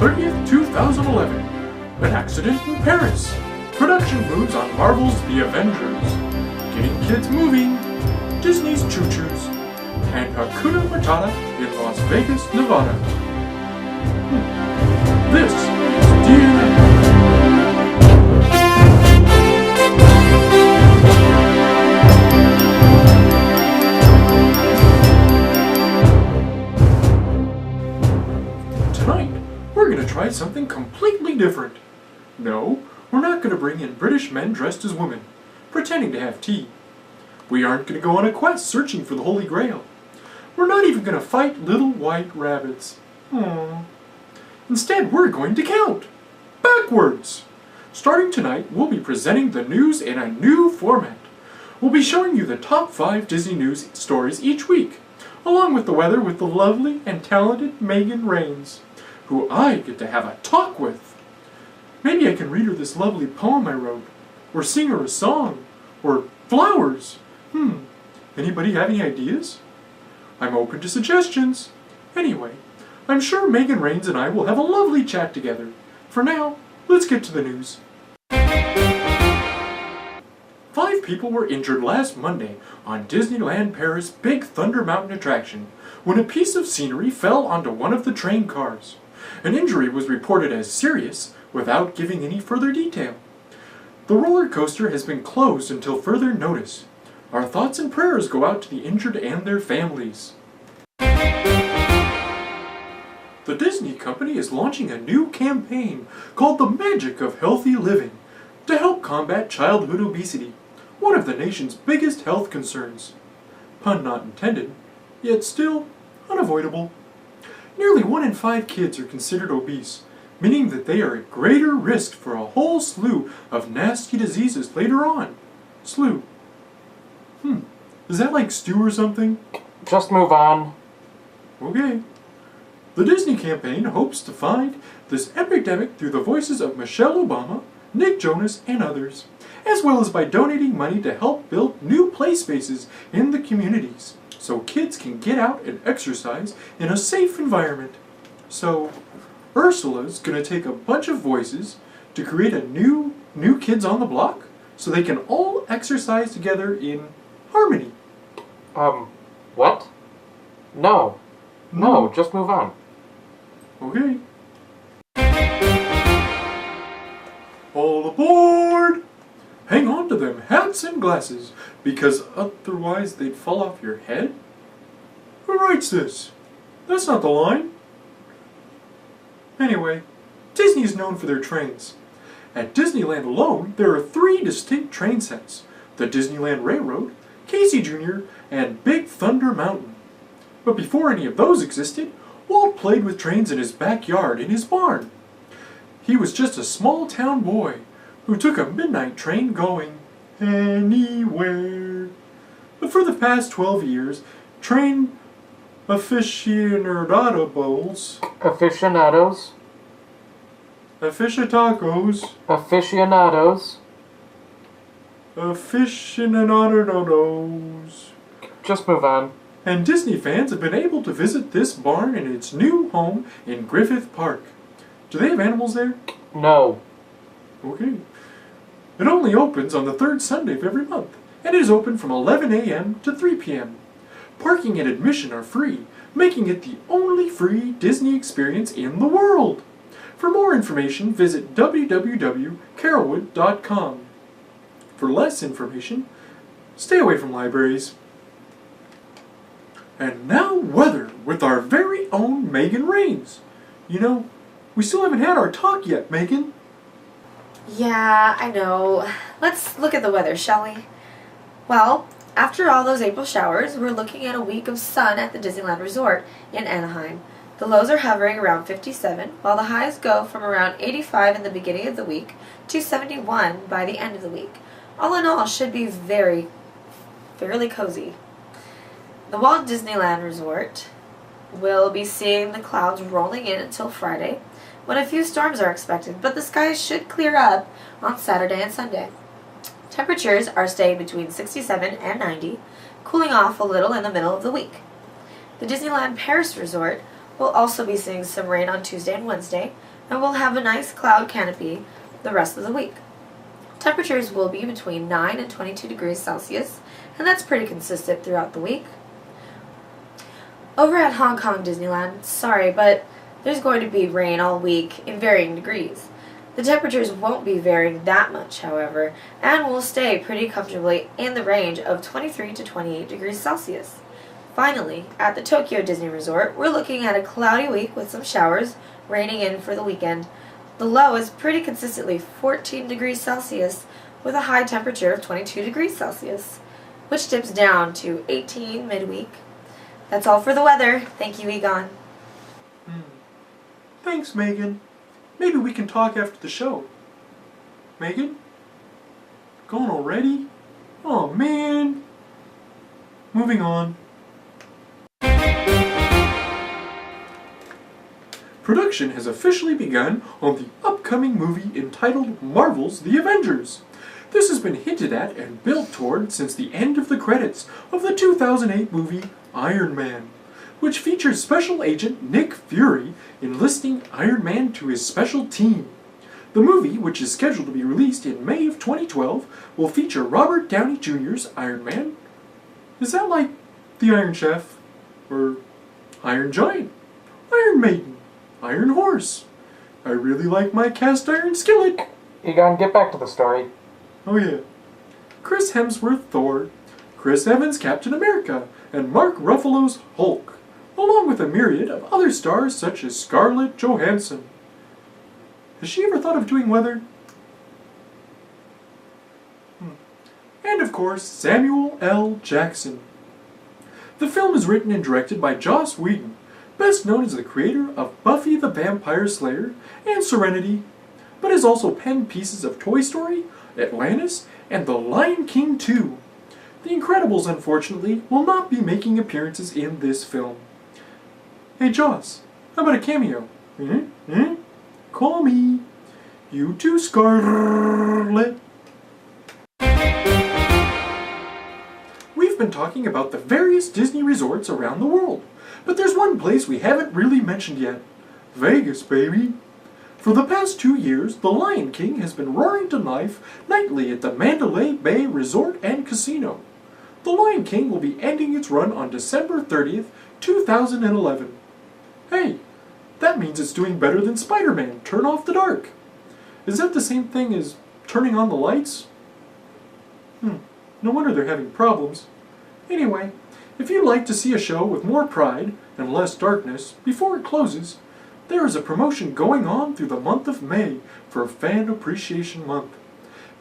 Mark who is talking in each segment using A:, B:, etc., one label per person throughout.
A: 30th, 2011. An accident in Paris. Production moves on Marvel's The Avengers. Getting kids moving. Disney's Choo-Choos. And Hakuna Matata in Las Vegas, Nevada. This is DNN. Try something completely different. No, we're not going to bring in British men dressed as women, pretending to have tea. We aren't going to go on a quest searching for the Holy Grail. We're not even going to fight little white rabbits. Instead, we're going to count. Backwards. Starting tonight, we'll be presenting the news in a new format. We'll be showing you the top 5 Disney news stories each week, along with the weather with the lovely and talented Megan Reynes, who I get to have a talk with. Maybe I can read her this lovely poem I wrote, or sing her a song, or flowers. Anybody have any ideas? I'm open to suggestions. Anyway, I'm sure Megan Reynes and I will have a lovely chat together. For now, let's get to the news. 5 people were injured last Monday on Disneyland Paris' Big Thunder Mountain attraction when a piece of scenery fell onto one of the train cars. An injury was reported as serious without giving any further detail. The roller coaster has been closed until further notice. Our thoughts and prayers go out to the injured and their families. The Disney Company is launching a new campaign called The Magic of Healthy Living to help combat childhood obesity, one of the nation's biggest health concerns. Pun not intended, yet still unavoidable. Nearly 1 in 5 kids are considered obese, meaning that they are at greater risk for a whole slew of nasty diseases later on. Slew. Is that like stew or something?
B: Just move on.
A: Okay. The Disney campaign hopes to find this epidemic through the voices of Michelle Obama, Nick Jonas, and others, as well as by donating money to help build new play spaces in the communities, so kids can get out and exercise in a safe environment. So, Ursula's gonna take a bunch of voices to create a new Kids on the Block, so they can all exercise together in harmony.
B: What? No, just move on.
A: Okay. All aboard! Hang on to them hats and glasses, because otherwise they'd fall off your head? Who writes this? That's not the line. Anyway, Disney is known for their trains. At Disneyland alone, there are 3 distinct train sets: the Disneyland Railroad, Casey Jr., and Big Thunder Mountain. But before any of those existed, Walt played with trains in his backyard in his barn. He was just a small town boy who took a midnight train going anywhere. But for the past 12 years, train aficionados,
B: Just move on.
A: And Disney fans have been able to visit this barn in its new home in Griffith Park. Do they have animals there?
B: No.
A: Okay. It only opens on the 3rd Sunday of every month, and it is open from 11 a.m. to 3 p.m. Parking and admission are free, making it the only free Disney experience in the world. For more information, visit www.carolwood.com. For less information, stay away from libraries. And now weather with our very own Megan Reynes. You know, we still haven't had our talk yet, Megan.
C: Yeah, I know. Let's look at the weather, shall we? Well, after all those April showers, we're looking at a week of sun at the Disneyland Resort in Anaheim. The lows are hovering around 57, while the highs go from around 85 in the beginning of the week to 71 by the end of the week. All in all, should be fairly cozy. The Walt Disneyland Resort will be seeing the clouds rolling in until Friday, when a few storms are expected, but the skies should clear up on Saturday and Sunday. Temperatures are staying between 67 and 90, cooling off a little in the middle of the week. The Disneyland Paris Resort will also be seeing some rain on Tuesday and Wednesday, and we'll have a nice cloud canopy the rest of the week. Temperatures will be between 9 and 22 degrees Celsius, and that's pretty consistent throughout the week. Over at Hong Kong Disneyland, sorry, but there's going to be rain all week in varying degrees. The temperatures won't be varying that much, however, and will stay pretty comfortably in the range of 23 to 28 degrees Celsius. Finally, at the Tokyo Disney Resort, we're looking at a cloudy week with some showers raining in for the weekend. The low is pretty consistently 14 degrees Celsius with a high temperature of 22 degrees Celsius, which dips down to 18 midweek. That's all for the weather. Thank you, Egon.
A: Thanks, Megan. Maybe we can talk after the show. Megan? Gone already? Oh, man. Moving on. Production has officially begun on the upcoming movie entitled Marvel's The Avengers. This has been hinted at and built toward since the end of the credits of the 2008 movie Iron Man, which features Special Agent Nick Fury enlisting Iron Man to his special team. The movie, which is scheduled to be released in May of 2012, will feature Robert Downey Jr.'s Iron Man. Is that like the Iron Chef? Or Iron Giant? Iron Maiden? Iron Horse? I really like my cast iron skillet.
B: Egon, get back to the story.
A: Oh yeah. Chris Hemsworth Thor, Chris Evans Captain America, and Mark Ruffalo's Hulk, along with a myriad of other stars such as Scarlett Johansson. Has she ever thought of doing weather? And of course, Samuel L. Jackson. The film is written and directed by Joss Whedon, best known as the creator of Buffy the Vampire Slayer and Serenity, but has also penned pieces of Toy Story, Atlantis, and The Lion King 2. The Incredibles, unfortunately, will not be making appearances in this film. Hey Joss, how about a cameo? Call me. You too, Scarlett. We've been talking about the various Disney resorts around the world, but there's one place we haven't really mentioned yet. Vegas, baby. For the past 2 years, The Lion King has been roaring to life nightly at the Mandalay Bay Resort and Casino. The Lion King will be ending its run on December 30th, 2011. Hey, that means it's doing better than Spider-Man Turn Off the Dark. Is that the same thing as turning on the lights? No wonder they're having problems. Anyway, if you'd like to see a show with more pride and less darkness before it closes, there is a promotion going on through the month of May for Fan Appreciation Month.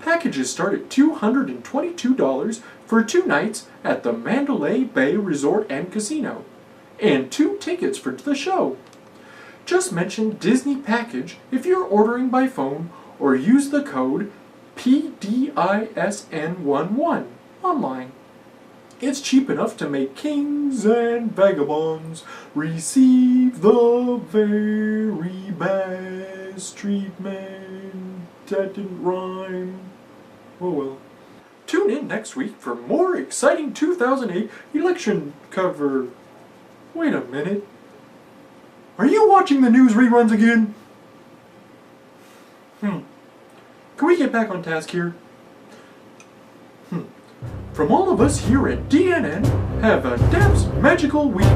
A: Packages start at $222 for 2 nights at the Mandalay Bay Resort and Casino, and 2 tickets for the show. Just mention Disney Package if you're ordering by phone or use the code PDISN11 online. It's cheap enough to make kings and vagabonds receive the very best treatment. That didn't rhyme. Oh well. Tune in next week for more exciting 2008 election cover. Wait a minute. Are you watching the news reruns again? Can we get back on task here? From all of us here at DNN, have a Dab's magical week.